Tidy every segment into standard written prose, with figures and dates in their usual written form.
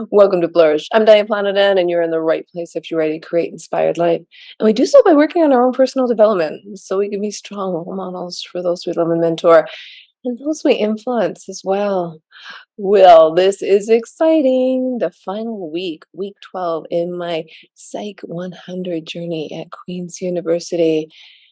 Welcome to Flourish. I'm Diane Planidin, and you're in the right place if you're ready to create inspired life. And we do so by working on our own personal development so we can be strong role models for those we love and mentor and those we influence as well. Well, this is exciting. The final week 12 in my Psych-100 journey at Queen's University,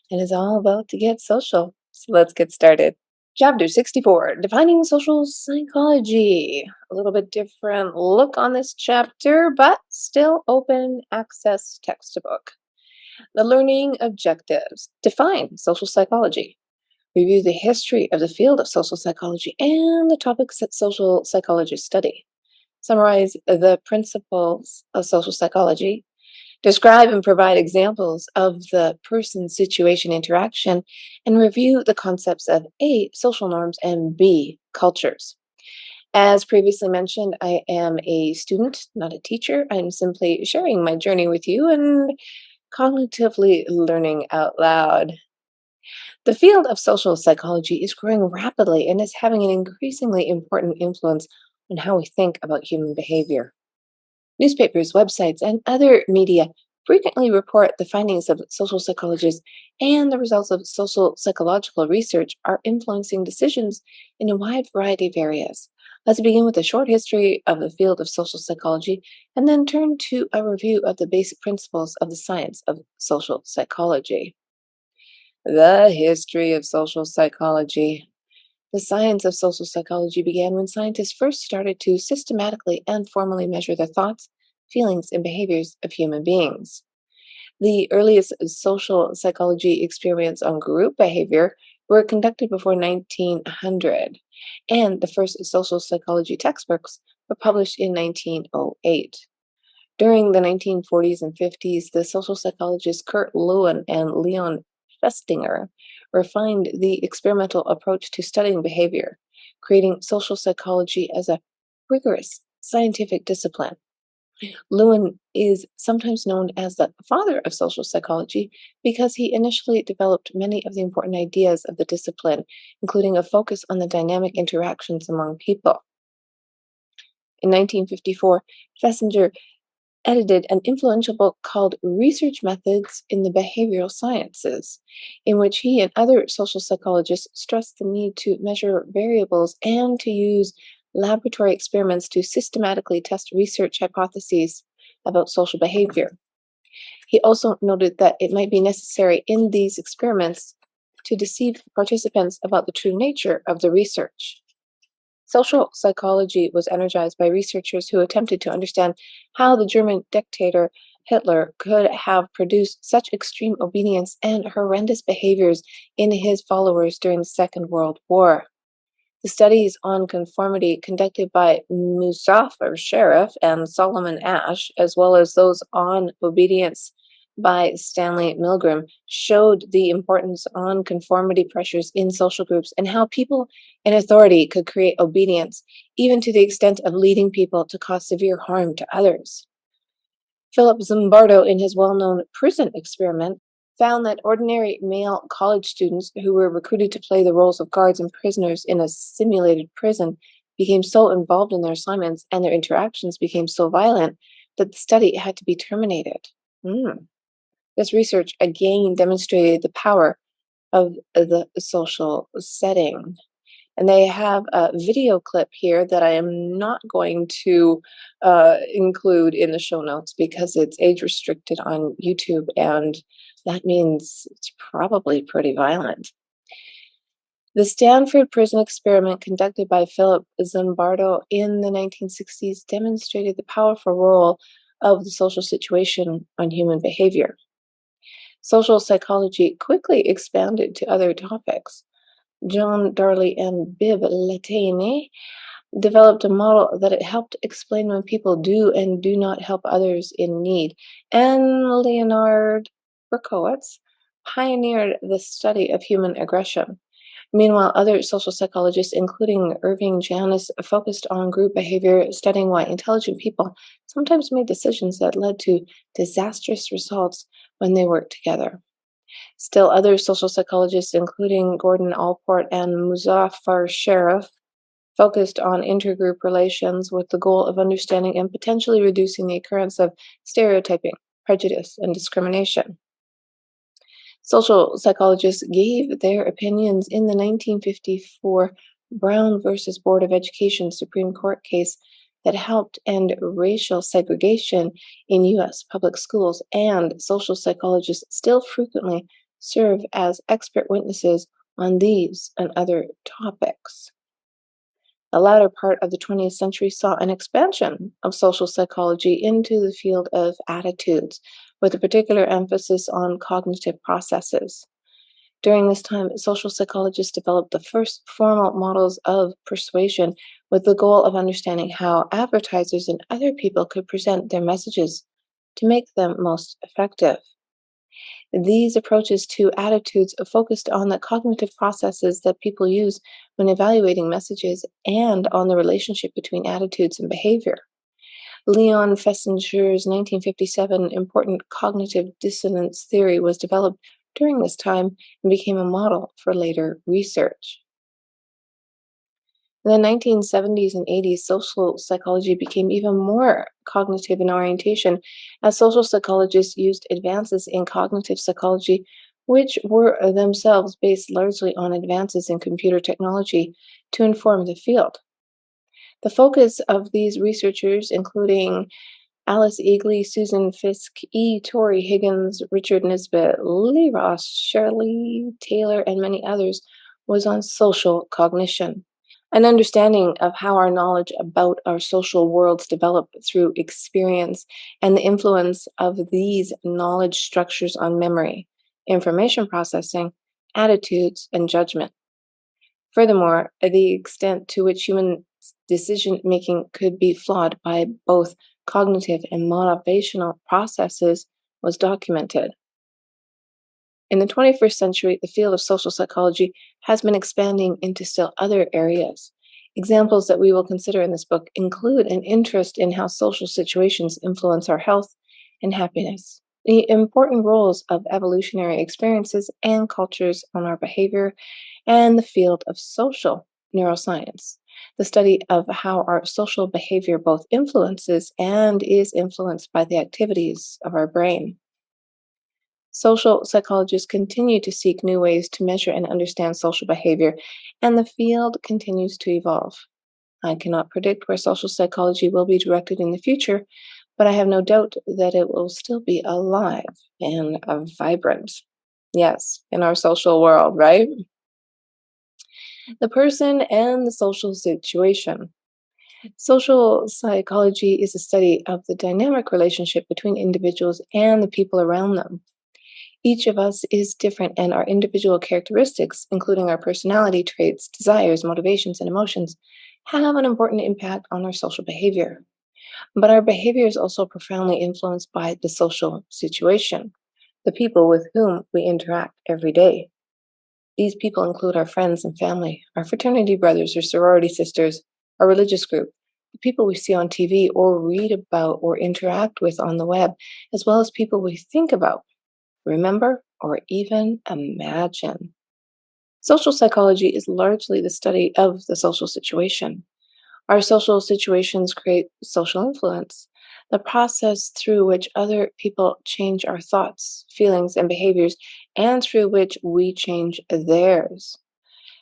and it's all about to get social. So let's get started. Chapter 64, Defining Social Psychology. A little bit different look on this chapter, but still open access textbook. The learning objectives. Define social psychology. Review the history of the field of social psychology and the topics that social psychologists study. Summarize the principles of social psychology. Describe and provide examples of the person-situation interaction, and review the concepts of A, social norms, and B, cultures. As previously mentioned, I am a student, not a teacher. I'm simply sharing my journey with you and cognitively learning out loud. The field of social psychology is growing rapidly and is having an increasingly important influence on how we think about human behavior. Newspapers, websites, and other media frequently report the findings of social psychologists, and the results of social psychological research are influencing decisions in a wide variety of areas. Let's begin with a short history of the field of social psychology and then turn to a review of the basic principles of the science of social psychology. The history of social psychology. The science of social psychology began when scientists first started to systematically and formally measure the thoughts, feelings, and behaviors of human beings. The earliest social psychology experiments on group behavior were conducted before 1900, and the first social psychology textbooks were published in 1908. During the 1940s and 50s, the social psychologists Kurt Lewin and Leon Festinger refined the experimental approach to studying behavior, creating social psychology as a rigorous scientific discipline. Lewin is sometimes known as the father of social psychology because he initially developed many of the important ideas of the discipline, including a focus on the dynamic interactions among people. In 1954, Festinger edited an influential book called Research Methods in the Behavioral Sciences, in which he and other social psychologists stressed the need to measure variables and to use laboratory experiments to systematically test research hypotheses about social behavior. He also noted that it might be necessary in these experiments to deceive participants about the true nature of the research. Social psychology was energized by researchers who attempted to understand how the German dictator Hitler could have produced such extreme obedience and horrendous behaviors in his followers during the Second World War. The studies on conformity conducted by Muzaffar Sharif and Solomon Asch, as well as those on obedience by Stanley Milgram, showed the importance on conformity pressures in social groups and how people in authority could create obedience, even to the extent of leading people to cause severe harm to others. Philip Zimbardo, in his well-known prison experiment, found that ordinary male college students who were recruited to play the roles of guards and prisoners in a simulated prison became so involved in their assignments and their interactions became so violent that the study had to be terminated. This research again demonstrated the power of the social setting. And they have a video clip here that I am not going to include in the show notes because it's age restricted on YouTube, and that means it's probably pretty violent. The Stanford prison experiment conducted by Philip Zimbardo in the 1960s demonstrated the powerful role of the social situation on human behavior. Social psychology quickly expanded to other topics. John Darley and Bibb Latané developed a model that it helped explain when people do and do not help others in need, and Leonard Berkowitz pioneered the study of human aggression. Meanwhile, other social psychologists, including Irving Janis, focused on group behavior, studying why intelligent people sometimes made decisions that led to disastrous results when they worked together. Still, other social psychologists, including Gordon Allport and Muzaffar Sharif, focused on intergroup relations with the goal of understanding and potentially reducing the occurrence of stereotyping, prejudice, and discrimination. Social psychologists gave their opinions in the 1954 Brown versus Board of Education Supreme Court case that helped end racial segregation in U.S. public schools, and social psychologists still frequently serve as expert witnesses on these and other topics. The latter part of the 20th century saw an expansion of social psychology into the field of attitudes, with a particular emphasis on cognitive processes. During this time, social psychologists developed the first formal models of persuasion with the goal of understanding how advertisers and other people could present their messages to make them most effective. These approaches to attitudes focused on the cognitive processes that people use when evaluating messages and on the relationship between attitudes and behavior. Leon Fessinger's 1957 important cognitive dissonance theory was developed during this time and became a model for later research. In the 1970s and 80s, social psychology became even more cognitive in orientation as social psychologists used advances in cognitive psychology, which were themselves based largely on advances in computer technology, to inform the field. The focus of these researchers, including Alice Eagley, Susan Fiske, E. Torrey Higgins, Richard Nisbet, Lee Ross, Shirley Taylor, and many others, was on social cognition. An understanding of how our knowledge about our social worlds develop through experience and the influence of these knowledge structures on memory, information processing, attitudes, and judgment. Furthermore, the extent to which human decision making could be flawed by both cognitive and motivational processes was documented. In the 21st century, the field of social psychology has been expanding into still other areas. Examples that we will consider in this book include an interest in how social situations influence our health and happiness, the important roles of evolutionary experiences and cultures on our behavior, and the field of social neuroscience, the study of how our social behavior both influences and is influenced by the activities of our brain. Social psychologists continue to seek new ways to measure and understand social behavior, and the field continues to evolve. I cannot predict where social psychology will be directed in the future, but I have no doubt that it will still be alive and vibrant. Yes, in our social world, right? The person and the social situation. Social psychology is a study of the dynamic relationship between individuals and the people around them. Each of us is different, and our individual characteristics, including our personality traits, desires, motivations, and emotions, have an important impact on our social behavior. But our behavior is also profoundly influenced by the social situation, the people with whom we interact every day. These people include our friends and family, our fraternity brothers or sorority sisters, our religious group, the people we see on TV or read about or interact with on the web, as well as people we think about, remember, or even imagine. Social psychology is largely the study of the social situation. Our social situations create social influence, the process through which other people change our thoughts, feelings, and behaviors, and through which we change theirs.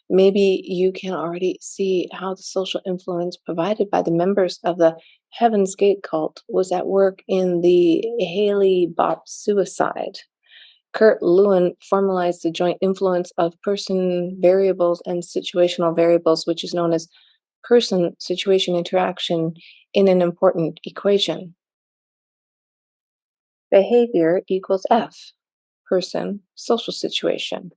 Maybe you can already see how the social influence provided by the members of the Heaven's Gate cult was at work in the Haley Bop suicide. Kurt Lewin formalized the joint influence of person variables and situational variables, which is known as person situation interaction, in an important equation. Behavior equals F, person social situation.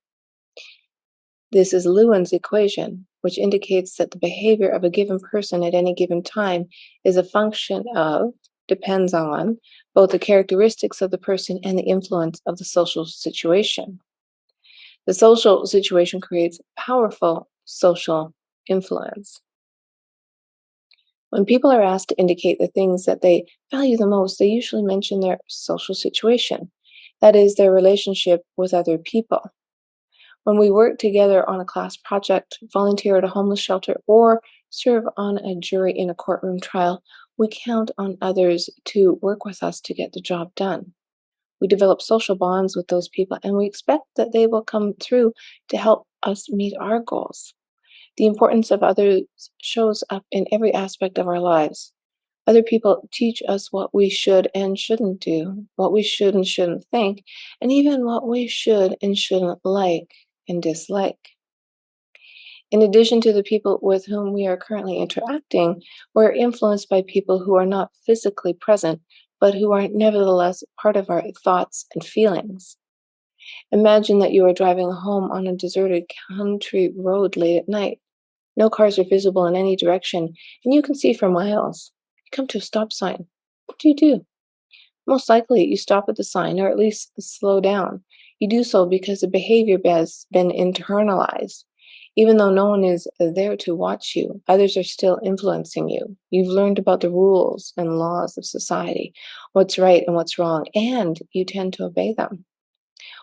This is Lewin's equation, which indicates that the behavior of a given person at any given time is a function of, depends on, both the characteristics of the person and the influence of the social situation. The social situation creates powerful social influence. When people are asked to indicate the things that they value the most, they usually mention their social situation, that is, their relationship with other people. When we work together on a class project, volunteer at a homeless shelter, or serve on a jury in a courtroom trial, we count on others to work with us to get the job done. We develop social bonds with those people, and we expect that they will come through to help us meet our goals. The importance of others shows up in every aspect of our lives. Other people teach us what we should and shouldn't do, what we should and shouldn't think, and even what we should and shouldn't like and dislike. In addition to the people with whom we are currently interacting, we're influenced by people who are not physically present, but who are nevertheless part of our thoughts and feelings. Imagine that you are driving home on a deserted country road late at night. No cars are visible in any direction, and you can see for miles. You come to a stop sign. What do you do? Most likely, you stop at the sign, or at least slow down. You do so because the behavior has been internalized. Even though no one is there to watch you, others are still influencing you. You've learned about the rules and laws of society, what's right and what's wrong, and you tend to obey them.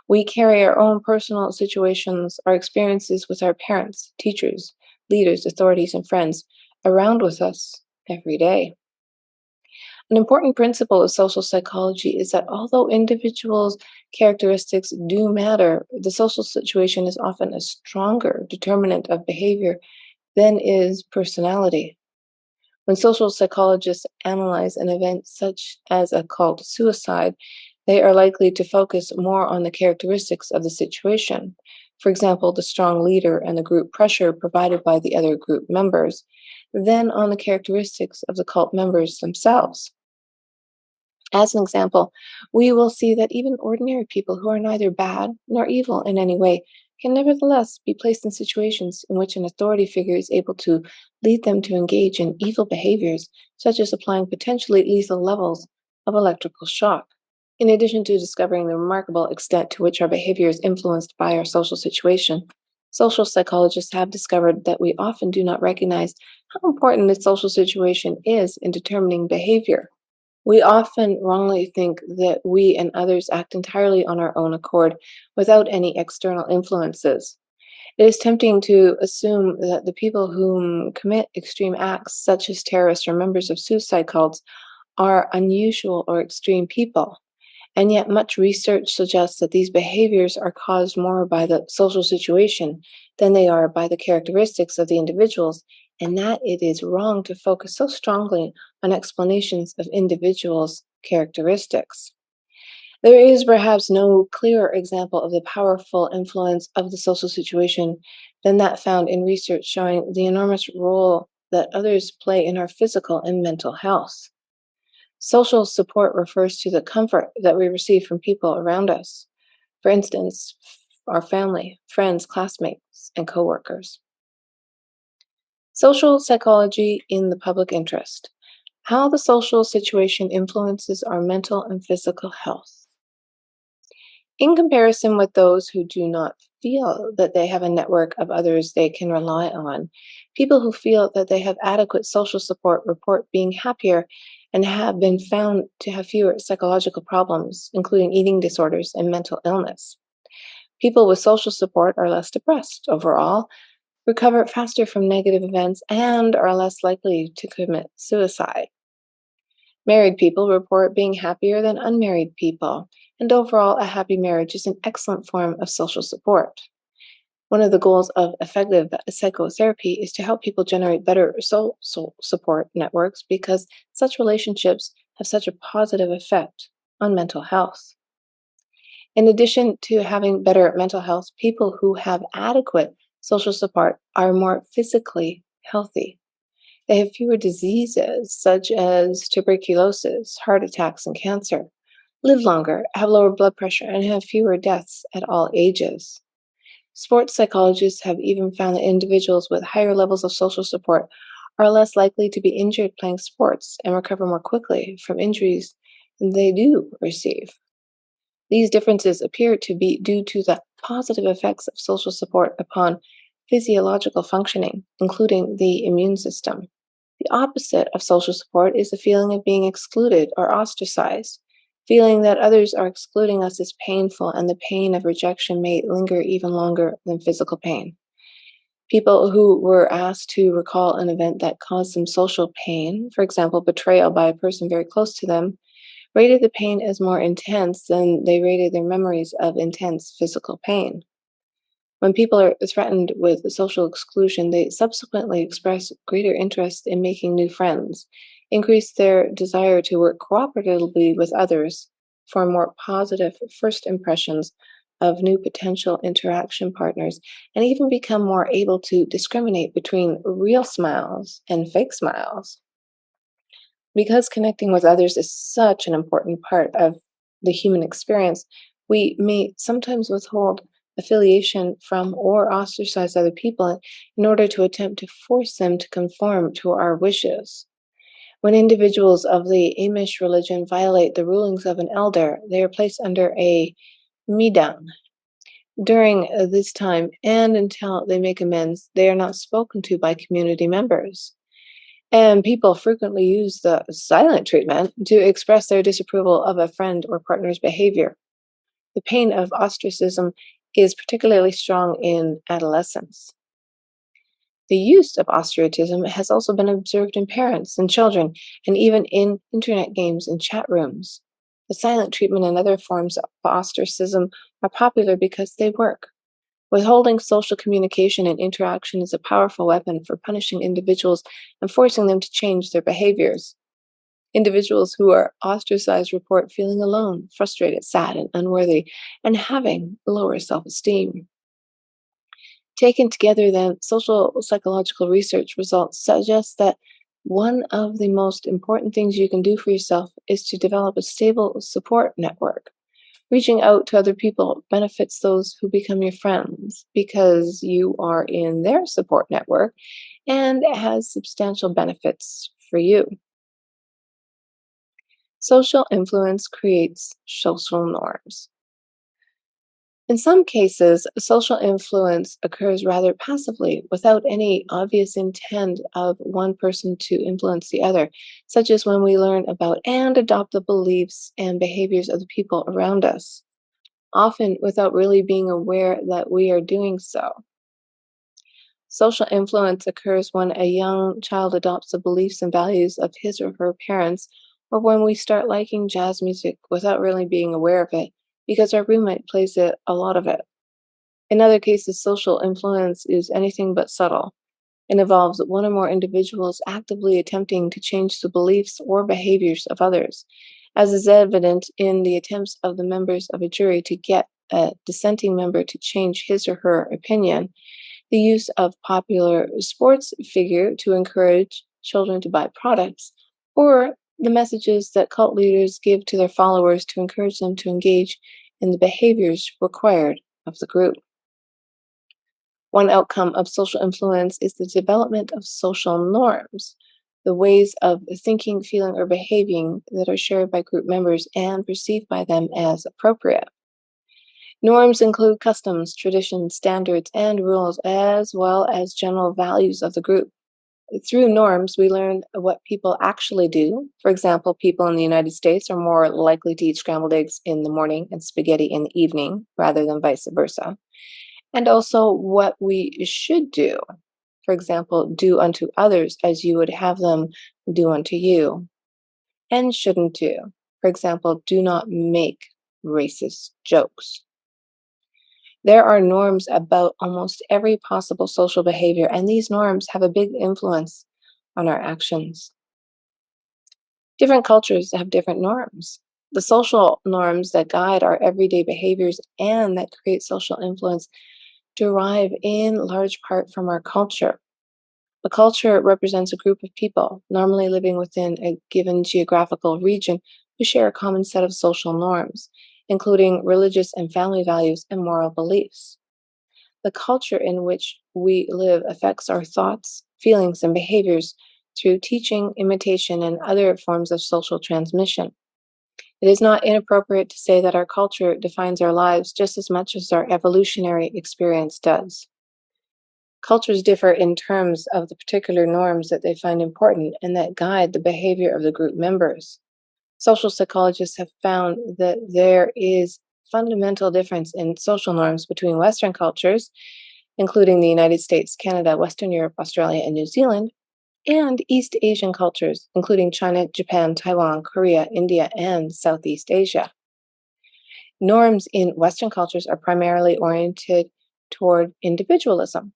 We carry our own personal situations, our experiences with our parents, teachers, leaders, authorities, and friends around with us every day. An important principle of social psychology is that although individuals' characteristics do matter, the social situation is often a stronger determinant of behavior than is personality. When social psychologists analyze an event such as a cult suicide, they are likely to focus more on the characteristics of the situation. For example, the strong leader and the group pressure provided by the other group members, than on the characteristics of the cult members themselves. As an example, we will see that even ordinary people who are neither bad nor evil in any way can nevertheless be placed in situations in which an authority figure is able to lead them to engage in evil behaviors, such as applying potentially lethal levels of electrical shock. In addition to discovering the remarkable extent to which our behavior is influenced by our social situation, social psychologists have discovered that we often do not recognize how important the social situation is in determining behavior. We often wrongly think that we and others act entirely on our own accord without any external influences. It is tempting to assume that the people who commit extreme acts, such as terrorists or members of suicide cults, are unusual or extreme people. And yet, much research suggests that these behaviors are caused more by the social situation than they are by the characteristics of the individuals, and that it is wrong to focus so strongly on explanations of individuals' characteristics. There is perhaps no clearer example of the powerful influence of the social situation than that found in research showing the enormous role that others play in our physical and mental health. Social support refers to the comfort that we receive from people around us. For instance, our family, friends, classmates, and coworkers. Social psychology in the public interest. How the social situation influences our mental and physical health. In comparison with those who do not feel that they have a network of others they can rely on, people who feel that they have adequate social support report being happier and have been found to have fewer psychological problems, including eating disorders and mental illness. People with social support are less depressed overall, recover faster from negative events, and are less likely to commit suicide. Married people report being happier than unmarried people, and overall, a happy marriage is an excellent form of social support. One of the goals of effective psychotherapy is to help people generate better social support networks because such relationships have such a positive effect on mental health. In addition to having better mental health, people who have adequate social support are more physically healthy. They have fewer diseases such as tuberculosis, heart attacks, and cancer, live longer, have lower blood pressure, and have fewer deaths at all ages. Sports psychologists have even found that individuals with higher levels of social support are less likely to be injured playing sports and recover more quickly from injuries than they do receive. These differences appear to be due to the positive effects of social support upon physiological functioning, including the immune system. The opposite of social support is the feeling of being excluded or ostracized. Feeling that others are excluding us is painful, and the pain of rejection may linger even longer than physical pain. People who were asked to recall an event that caused them social pain, for example, betrayal by a person very close to them, rated the pain as more intense than they rated their memories of intense physical pain. When people are threatened with social exclusion, they subsequently express greater interest in making new friends, increase their desire to work cooperatively with others, form more positive first impressions of new potential interaction partners, and even become more able to discriminate between real smiles and fake smiles. Because connecting with others is such an important part of the human experience, we may sometimes withhold affiliation from or ostracize other people in order to attempt to force them to conform to our wishes. When individuals of the Amish religion violate the rulings of an elder, they are placed under a midang. During this time and until they make amends, they are not spoken to by community members. And people frequently use the silent treatment to express their disapproval of a friend or partner's behavior. The pain of ostracism is particularly strong in adolescence. The use of ostracism has also been observed in parents and children, and even in internet games and chat rooms. The silent treatment and other forms of ostracism are popular because they work. Withholding social communication and interaction is a powerful weapon for punishing individuals and forcing them to change their behaviors. Individuals who are ostracized report feeling alone, frustrated, sad, and unworthy, and having lower self esteem. Taken together, then, social psychological research results suggest that one of the most important things you can do for yourself is to develop a stable support network. Reaching out to other people benefits those who become your friends because you are in their support network, and it has substantial benefits for you. Social influence creates social norms. In some cases, social influence occurs rather passively, without any obvious intent of one person to influence the other, such as when we learn about and adopt the beliefs and behaviors of the people around us, often without really being aware that we are doing so. Social influence occurs when a young child adopts the beliefs and values of his or her parents, or when we start liking jazz music without really being aware of it, because our roommate plays a lot of it. In other cases, social influence is anything but subtle and involves one or more individuals actively attempting to change the beliefs or behaviors of others, as is evident in the attempts of the members of a jury to get a dissenting member to change his or her opinion, the use of popular sports figure to encourage children to buy products, or the messages that cult leaders give to their followers to encourage them to engage in the behaviors required of the group. One outcome of social influence is the development of social norms, the ways of thinking, feeling, or behaving that are shared by group members and perceived by them as appropriate. Norms include customs, traditions, standards, and rules, as well as general values of the group. Through norms, we learn what people actually do. For example, people in the United States are more likely to eat scrambled eggs in the morning and spaghetti in the evening, rather than vice versa. And also what we should do. For example, do unto others as you would have them do unto you. And shouldn't do. For example, do not make racist jokes. There are norms about almost every possible social behavior, and these norms have a big influence on our actions. Different cultures have different norms. The social norms that guide our everyday behaviors and that create social influence derive in large part from our culture. A culture represents a group of people, normally living within a given geographical region, who share a common set of social norms, including religious and family values and moral beliefs. The culture in which we live affects our thoughts, feelings, and behaviors through teaching, imitation, and other forms of social transmission. It is not inappropriate to say that our culture defines our lives just as much as our evolutionary experience does. Cultures differ in terms of the particular norms that they find important and that guide the behavior of the group members. Social psychologists have found that there is fundamental difference in social norms between Western cultures including the United States, Canada, Western Europe, Australia, and New Zealand, and East Asian cultures, including China, Japan, Taiwan, Korea, India, and Southeast Asia. Norms in Western cultures are primarily oriented toward individualism.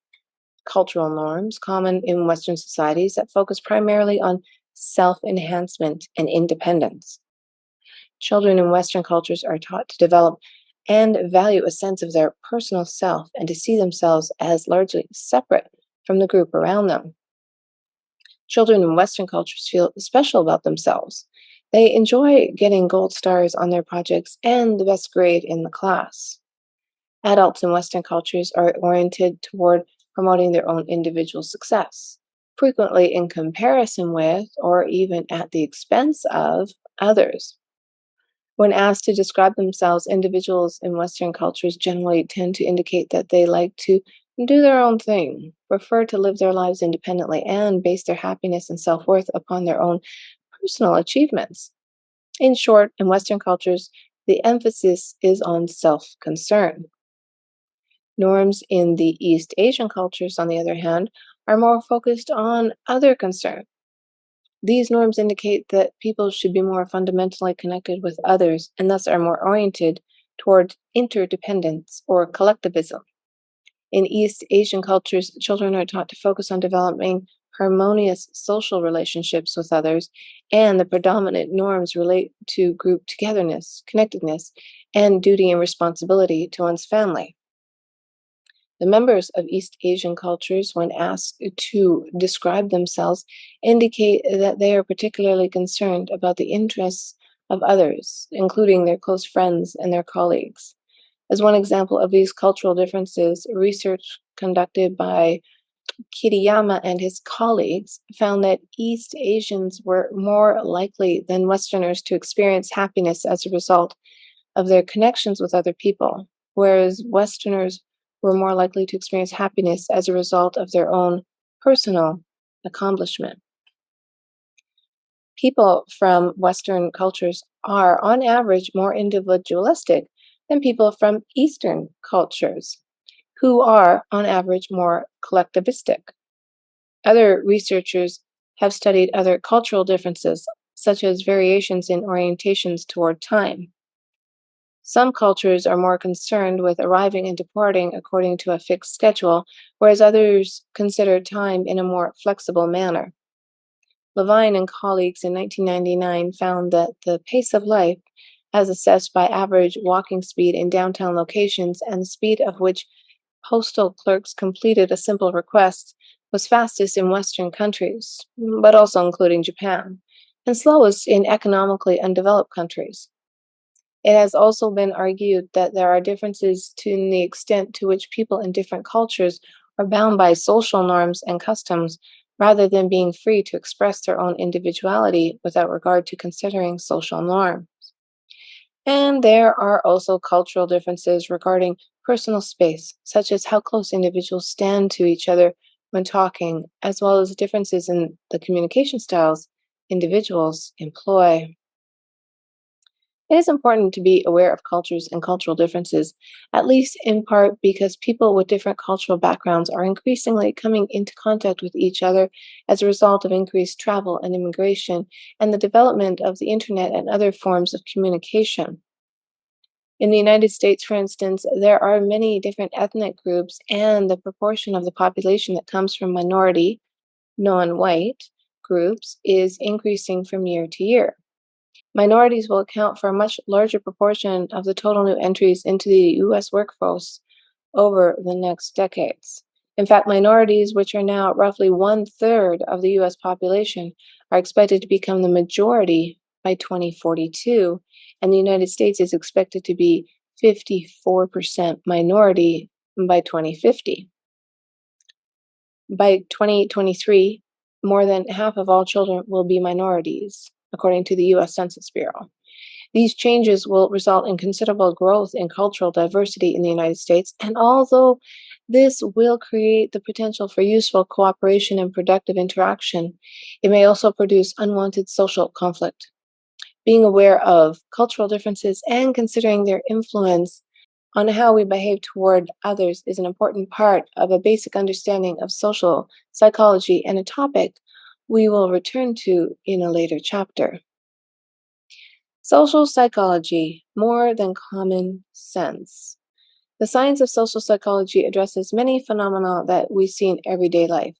Cultural norms common in Western societies that focus primarily on self enhancement and independence. Children in Western cultures are taught to develop and value a sense of their personal self and to see themselves as largely separate from the group around them. Children in Western cultures feel special about themselves. They enjoy getting gold stars on their projects and the best grade in the class. Adults in Western cultures are oriented toward promoting their own individual success, frequently in comparison with or even at the expense of others. When asked to describe themselves, individuals in Western cultures generally tend to indicate that they like to do their own thing, prefer to live their lives independently, and base their happiness and self worth upon their own personal achievements. In short, in Western cultures, the emphasis is on self concern. Norms in the East Asian cultures, on the other hand, are more focused on other concerns. These norms indicate that people should be more fundamentally connected with others and thus are more oriented toward interdependence or collectivism. In East Asian cultures, children are taught to focus on developing harmonious social relationships with others, and the predominant norms relate to group togetherness, connectedness, and duty and responsibility to one's family. The members of East Asian cultures, when asked to describe themselves, indicate that they are particularly concerned about the interests of others, including their close friends and their colleagues. As one example of these cultural differences, research conducted by Kitayama and his colleagues found that East Asians were more likely than Westerners to experience happiness as a result of their connections with other people, whereas Westerners were more likely to experience happiness as a result of their own personal accomplishment. People from Western cultures are, on average, more individualistic than people from Eastern cultures, who are, on average, more collectivistic. Other researchers have studied other cultural differences, such as variations in orientations toward time. Some cultures are more concerned with arriving and departing according to a fixed schedule, whereas others consider time in a more flexible manner. Levine and colleagues in 1999 found that the pace of life, as assessed by average walking speed in downtown locations and the speed of which postal clerks completed a simple request, was fastest in Western countries, but also including Japan, and slowest in economically undeveloped countries. It has also been argued that there are differences in the extent to which people in different cultures are bound by social norms and customs rather than being free to express their own individuality without regard to considering social norms. And there are also cultural differences regarding personal space, such as how close individuals stand to each other when talking, as well as differences in the communication styles individuals employ. It is important to be aware of cultures and cultural differences, at least in part because people with different cultural backgrounds are increasingly coming into contact with each other as a result of increased travel and immigration and the development of the internet and other forms of communication. In the United States, for instance, there are many different ethnic groups, and the proportion of the population that comes from minority, non white groups is increasing from year to year. Minorities will account for a much larger proportion of the total new entries into the U.S. workforce over the next decades. In fact, minorities, which are now roughly 1/3 of the U.S. population, are expected to become the majority by 2042, and the United States is expected to be 54% minority by 2050. By 2023, more than half of all children will be minorities, according to the U.S. Census Bureau. These changes will result in considerable growth in cultural diversity in the United States, and although this will create the potential for useful cooperation and productive interaction, it may also produce unwanted social conflict. Being aware of cultural differences and considering their influence on how we behave toward others is an important part of a basic understanding of social psychology and a topic we will return to in a later chapter. Social psychology, more than common sense. The science of social psychology addresses many phenomena that we see in everyday life.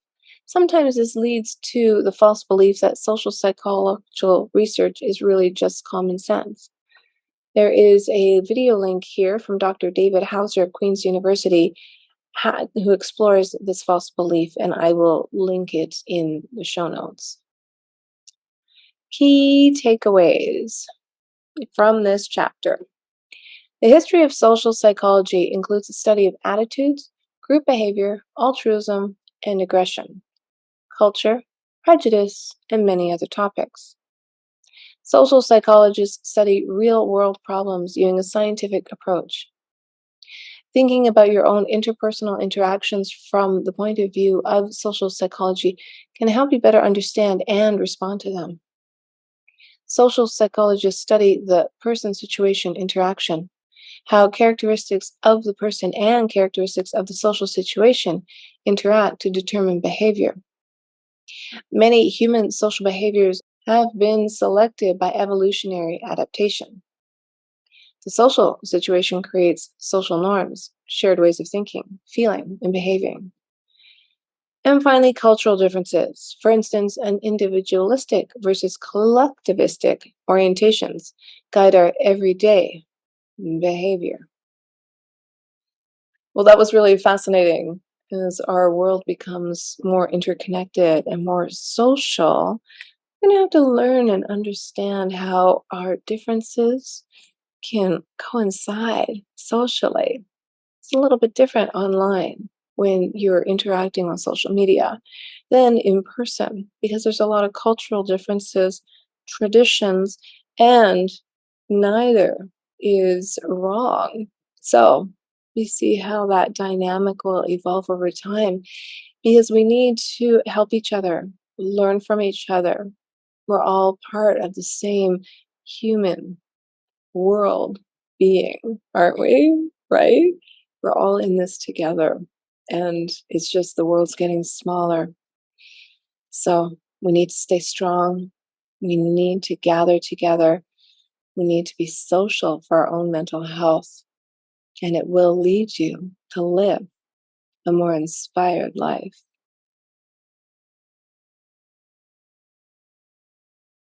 Sometimes this leads to the false belief that social psychological research is really just common sense. There is a video link here from Dr. David Hauser of Queen's University who explores this false belief, and I will link it in the show notes. Key takeaways from this chapter. The history of social psychology includes the study of attitudes, group behavior, altruism, and aggression, culture, prejudice, and many other topics. Social psychologists study real-world problems using a scientific approach. Thinking about your own interpersonal interactions from the point of view of social psychology can help you better understand and respond to them. Social psychologists study the person-situation interaction, how characteristics of the person and characteristics of the social situation interact to determine behavior. Many human social behaviors have been selected by evolutionary adaptation. The social situation creates social norms, shared ways of thinking, feeling, and behaving. And finally, cultural differences. For instance, an individualistic versus collectivistic orientations guide our everyday behavior. Well, that was really fascinating. As our world becomes more interconnected and more social, we're going to have to learn and understand how our differences can coincide socially. It's a little bit different online when you're interacting on social media than in person because there's a lot of cultural differences, traditions, and neither is wrong. So we see how that dynamic will evolve over time because we need to help each other, learn from each other. We're all part of the same human world being, aren't we? Right? We're all in this together. And it's just the world's getting smaller. So we need to stay strong. We need to gather together. We need to be social for our own mental health. And it will lead you to live a more inspired life.